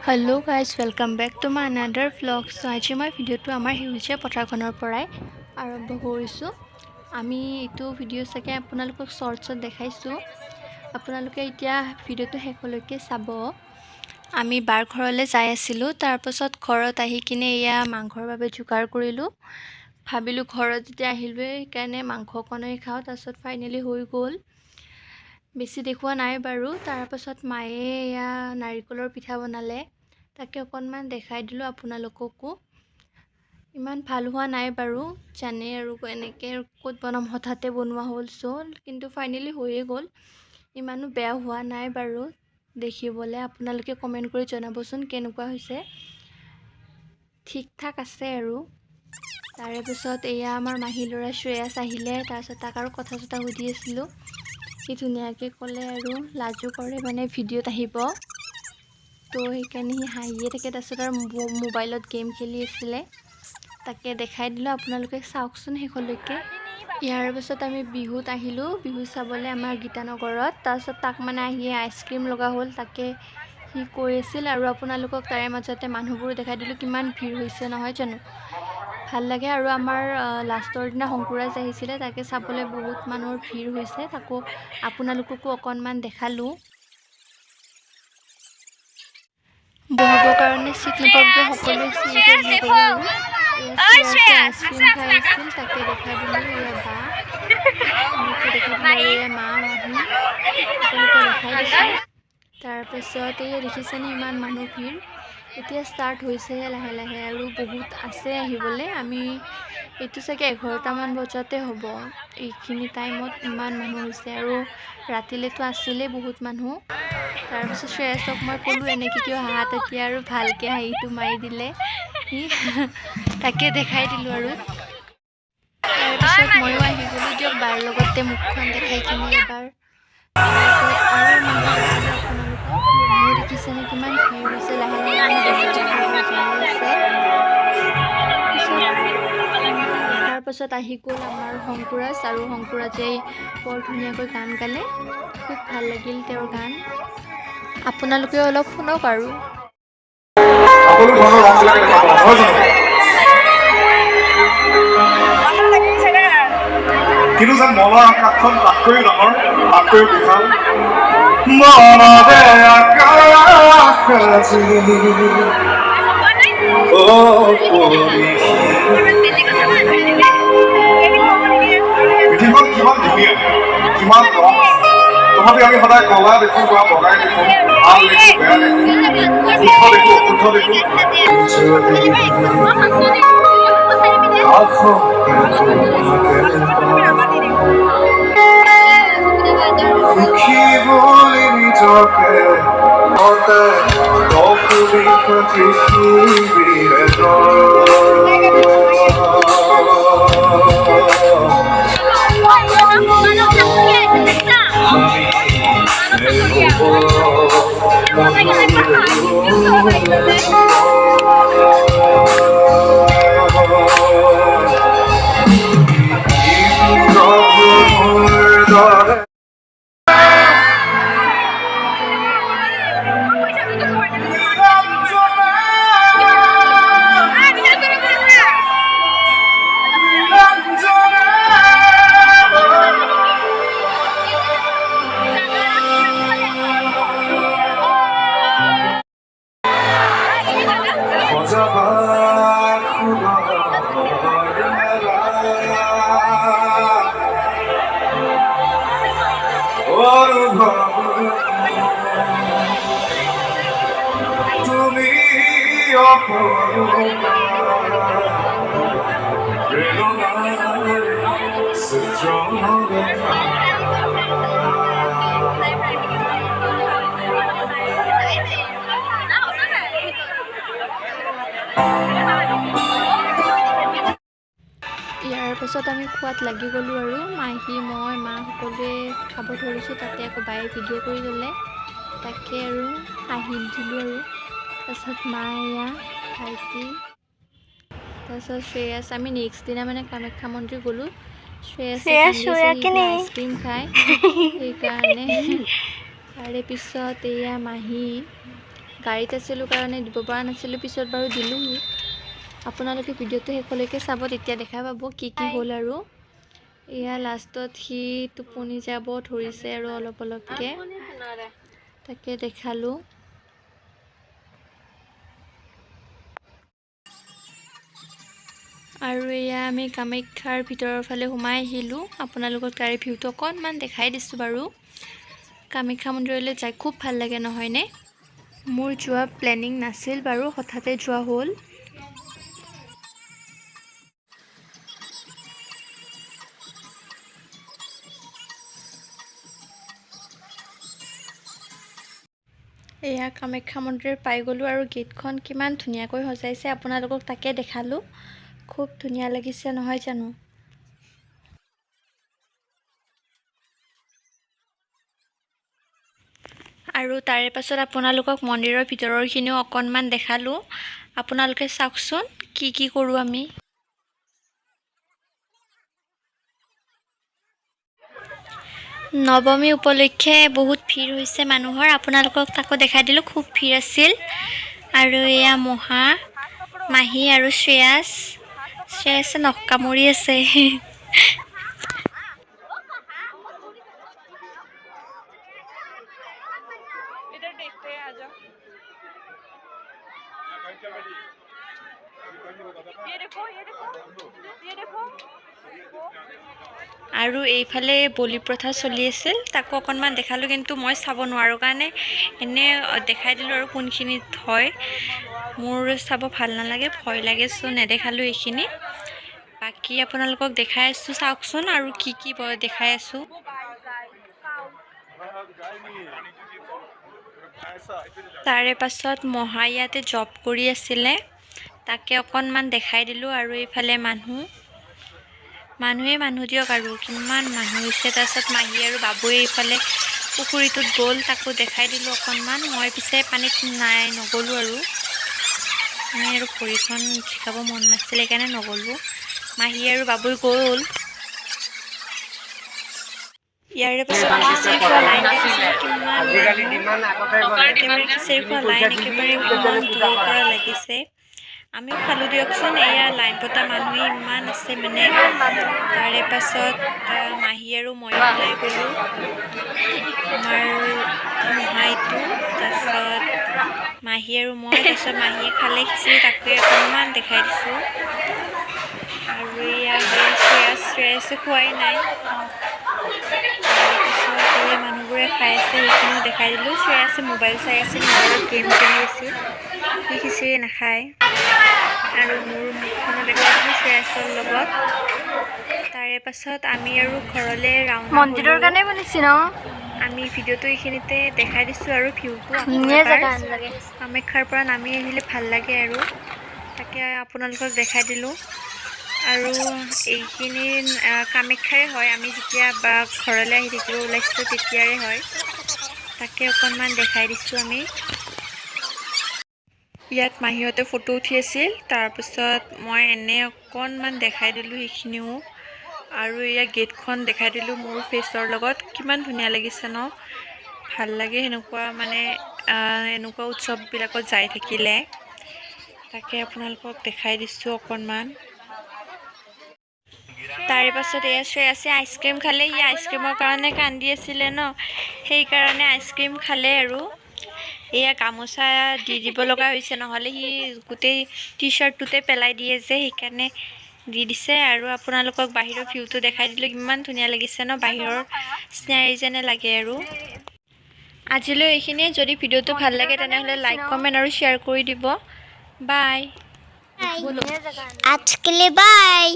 Hello guys, welcome back to my another vlog. So আজি মই ভিডিঅ'টো আমাৰ হিউজীয়া পথাৰখনৰ পৰাই আৰম্ভ কৰিছোঁ। আমি এইটো ভিডিঅ' চাগে আপোনালোকক শৰ্টছত দেখাইছোঁ। আপোনালোকে এতিয়া ভিডিঅ'টো শেষলৈকে চাব। আমি বাৰ ঘৰলৈ যাই আছিলোঁ, তাৰ পাছত ঘৰত আহি কিনে এয়া মাংসৰ বাবে যোগাৰ কৰিলোঁ। ভাবিলোঁ ঘৰত যেতিয়া আহিলোঁ সেইকাৰণে মাংস অকণেই খাওঁ, তাৰপাছত ফাইনেলি হৈ গ'ল। বেছি দেখুৱা নাই বাৰু। তাৰ পাছত মায়ে এয়া নাৰিকলৰ পিঠা বনালে, তাকে অকণমান দেখাই দিলোঁ আপোনালোককো। ইমান ভাল হোৱা নাই বাৰু, জানে আৰু এনেকৈ ক'ত বনাম, হঠাতে বনোৱা হ'ল কিন্তু ফাইনেলি হৈয়ে গ'ল। ইমানো বেয়া হোৱা নাই বাৰু দেখিবলৈ। আপোনালোকে কমেণ্ট কৰি জনাবচোন কেনেকুৱা হৈছে। ঠিক ঠাক আছে আৰু। তাৰে পিছত এয়া আমাৰ মাহী ল'ৰা শ্ৰেয়াছ আহিলে, তাৰপিছত তাক আৰু কথা চথা সুধি আছিলোঁ। সি ধুনীয়াকৈ ক'লে আৰু লাজো কৰে মানে ভিডিঅ'ত আহিব, তো সেইকাৰণে সি হাঁহিয়ে থাকে। তাৰপিছত আৰু মোবাইলত গেম খেলি আছিলে, তাকে দেখাই দিলোঁ। আপোনালোকে চাওকচোন শেষলৈকে। ইয়াৰ পাছত আমি বিহুত আহিলোঁ, বিহু চাবলৈ আমাৰ গীতানগৰত। তাৰপিছত তাক মানে আহি আইচক্ৰীম লগা হ'ল, তাকে সি কৈ আছিল। আৰু আপোনালোকক তাৰে মাজতে মানুহবোৰো দেখাই দিলোঁ, কিমান ভিৰ হৈছে নহয় জানো, ভাল লাগে। আৰু আমাৰ লাষ্টৰ দিনা শংকুৰাজ আহিছিলে, তাকে চাবলৈ বহুত মানুহৰ ভিৰ হৈছে, তাকো আপোনালোককো অকণমান দেখালোঁ। বহিবৰ কাৰণে চিট নাপাবৰ বাবে সকলোৱে চিৰিতে বহি গ'ল। আৰু এয়া আইচক্ৰীম খাই আছিল, তাকে দেখাই দিলোঁ। এয়া বা এনেকৈ দেখাই দিলোঁ, আৰু এয়া মা মাহী সকলোকে দেখাই দিছোঁ। তাৰপাছত এয়া দেখিছেনে ইমান মানুহ ভিৰ। এতিয়া ষ্টাৰ্ট হৈছেহে লাহে লাহে, আৰু বহুত আছে আহিবলৈ। আমি এইটো চাগে 11টামান বজাতে হ'ব। এইখিনি টাইমত ইমান মানুহ হৈছে, আৰু ৰাতিলৈতো আছিলেই বহুত মানুহ। তাৰপিছত শ্ৰেয়াছক মই ক'লোঁ এনেকৈ কিয় হাঁহা, তেতিয়া আৰু ভালকৈ হাঁহিটো মাৰি দিলে সি, তাকে দেখাই দিলোঁ। আৰু তাৰপিছত ময়ো আহি গ'লোঁ দিয়ক, বাৰ লগতে মুখখন দেখাই কিনে এবাৰ। তাৰপিছত আৰু মানুহ দেখালোঁ আপোনালোকক। মানুহ দেখিছেনে কিমান ভিৰ হৈছে, লাহে লাহে মানে বেছিকৈ হৈ যাই আছে। দেখাৰ পাছত আহি গ'ল আমাৰ শংকুৰাজ, আৰু শংকুৰাজে বৰ ধুনীয়াকৈ গান গালে, খুব ভাল লাগিল তেওঁৰ গান। আপোনালোকে অলপ শুনক আৰু। কিন্তু যেন মনৰ আকাশখন তাতকৈও ডাঙৰ, তাতকৈও বিশাল। মনতে আকাশ পৃথিৱীখন কিমান ধুনীয়া, কিমান ৰং আছে, তথাপি আমি সদায় কলা দেখোঁ বা বগাই দেখোঁ, ভাল দেখোঁ বেয়া দেখোঁ, শুদ্ধ দেখোঁ অশুদ্ধ দেখোঁ। দেখিবলৈ নিজকে তুমি ইয়াৰ পাছত আমি খোৱাত লাগি গ'লোঁ, আৰু মাহী মই মা সকলোৱে খাব ধৰিছোঁ। তাতে আকৌ বায়ে ভিডিঅ' কৰি ল'লে, তাকে আৰু হাঁহি দিলোঁ। আৰু তাৰপাছত মা এয়া ভাইটি, তাৰপিছত শ্ৰেয়াছ। আমি নেক্সট দিনা মানে কামাখ্যা মন্দিৰ গ'লোঁ। শ্ৰেয়াছে আইচক্ৰীম খায় সেইকাৰণে। তাৰে পিছত এয়া মাহী গাড়ীত আছিলোঁ কাৰণে দিব পৰা নাছিলোঁ, পিছত বাৰু দিলোঁহি। আপোনালোকে ভিডিঅ'টো শেষলৈকে চাব, তেতিয়া দেখা পাব কি হ'ল। আৰু এয়া লাষ্টত সি টোপনি যাব ধৰিছে আৰু অলপ অলপকৈ, তাকে দেখালোঁ। আৰু এয়া আমি কামাখ্যাৰ ভিতৰৰ ফালে সোমাই আহিলোঁ। আপোনালোকক তাৰে ভিউটো অকণমান দেখাই দিছোঁ বাৰু। কামাখ্যা মন্দিৰলৈ যাই খুব ভাল লাগে, নহয়নে? মোৰ যোৱা প্লেনিং নাছিল বাৰু, হঠাতে যোৱা হ'ল। এয়া কামাখ্যা মন্দিৰ পাই গ'লোঁ আৰু গেটখন কিমান ধুনীয়াকৈ সজাইছে, আপোনালোকক তাকে দেখালোঁ। খুব ধুনীয়া লাগিছে নহয় জানো? আৰু তাৰে পাছত আপোনালোকক মন্দিৰৰ ভিতৰৰখিনিও অকণমান দেখালোঁ। আপোনালোকে চাওকচোন কি কৰোঁ আমি। নৱমী উপলক্ষে বহুত ভিৰ হৈছে মানুহৰ, আপোনালোকক তাকো দেখাই দিলোঁ, খুব ভিৰ আছিল। আৰু এয়া মহা, মাহী আৰু শ্ৰেয়াছে নখ কামুৰি আছে। আৰু এইফালে বলি প্ৰথা চলি আছিল, তাকো অকণমান দেখালোঁ, কিন্তু মই চাব নোৱাৰোঁ কাৰণে এনে দেখাই দিলোঁ আৰু কোনখিনিত হয়। মোৰ চাব ভাল নালাগে, ভয় লাগে, চ' নেদেখালোঁ এইখিনি। বাকী আপোনালোকক দেখাই আছোঁ, চাওকচোন আৰু কি দেখাই আছোঁ। তাৰে পাছত মহা ইয়াতে জব কৰি আছিলে, তাকে অকণমান দেখাই দিলোঁ। আৰু এইফালে মানুহ দিয়ক, আৰু কিমান মানুহ হৈছে। তাৰপিছত মাহী আৰু বাবুৱে এইফালে পুখুৰীটোত গ'ল, তাকো দেখাই দিলোঁ অকণমান। মই পিছে পানীত নগ'লোঁ আৰু মানে আৰু ভৰিখন জিকাব মন নাছিল, সেইকাৰণে নগ'লোঁ। মাহী আৰু বাবুই গ'ল। ইয়াৰে পাছত খিচিৰি খোৱা লাইন দেখিছিলোঁ, কিমান একেবাৰে খিচিৰি খোৱা লাইন একেবাৰে ইমান দূৰৰ পৰা লাগিছে। আমিও খালোঁ দিয়কচোন, এয়া লাইন পতা মানুহে ইমান আছে মানে। তাৰে পাছত মাহী আৰু মই ওলাই গ'লোঁ আমাৰ মহাইটো। তাৰপিছত মাহী আৰু মই, তাৰপিছত মাহীয়ে খালে খিচিৰি, তাকে অকণমান দেখাই দিছোঁ। আৰু এয়া হ'ল শ্ৰেয়াছে খোৱাই নাই। তাৰপিছত এই মানুহবোৰে খাই আছে, সেইখিনিও দেখাই দিলোঁ। শ্ৰেয়াছে মোবাইল চাই আছিল, মোবাইলত গেম খেলি আছিল, সি খিচিৰি নাখায়। আৰু মোৰ মুখখনো দেখাই দিলোঁ শ্ৰেয়াছৰ লগত। তাৰে পাছত আমি আৰু ঘৰলৈ ৰাওনা মন্দিৰৰ কাৰণে বনিছি ন। আমি ভিডিঅ'টো এইখিনিতে দেখাই দিছোঁ আৰু ভিউটো কামাখ্যাৰ পৰা নামি আহিলে ভাল লাগে আৰু, তাকে আপোনালোকক দেখাই দিলোঁ। আৰু এইখিনি কামাখ্যাৰে হয়, আমি যেতিয়া ঘৰলৈ আহি থাকিব ওলাইছিলোঁ তেতিয়াৰে হয়, তাকে অকণমান দেখাই দিছোঁ আমি। ইয়াত মাহীহঁতে ফটো উঠি আছিল, তাৰপিছত মই এনে অকণমান দেখাই দিলোঁ সেইখিনিও। আৰু এয়া গেটখন দেখাই দিলোঁ মোৰ ফেচৰ লগত, কিমান ধুনীয়া লাগিছে ন। ভাল লাগে সেনেকুৱা মানে এনেকুৱা উৎসৱবিলাকত যাই থাকিলে, তাকে আপোনালোকক দেখাই দিছোঁ অকণমান। তাৰে পাছত এয়া শ্ৰেয়াছে আইচক্ৰীম খালে, সি আইচক্ৰীমৰ কাৰণে কান্দি আছিলে ন, সেইকাৰণে আইচক্ৰীম খালে। আৰু এয়া গামোচা দি দিব লগা হৈছে, নহ'লে সি গোটেই টি চাৰ্টটোতে পেলাই দিয়ে যে, সেইকাৰণে দি দিছে। আৰু আপোনালোকক বাহিৰৰ ভিউটো দেখাই দিলোঁ, ইমান ধুনীয়া লাগিছে ন, বাহিৰৰ চিনাৰী যেনে লাগে। আৰু আজিলৈ এইখিনিয়ে। যদি ভিডিঅ'টো ভাল লাগে তেনেহ'লে লাইক, কমেণ্ট আৰু শ্বেয়াৰ কৰি দিব। বাই। আজকে বাই।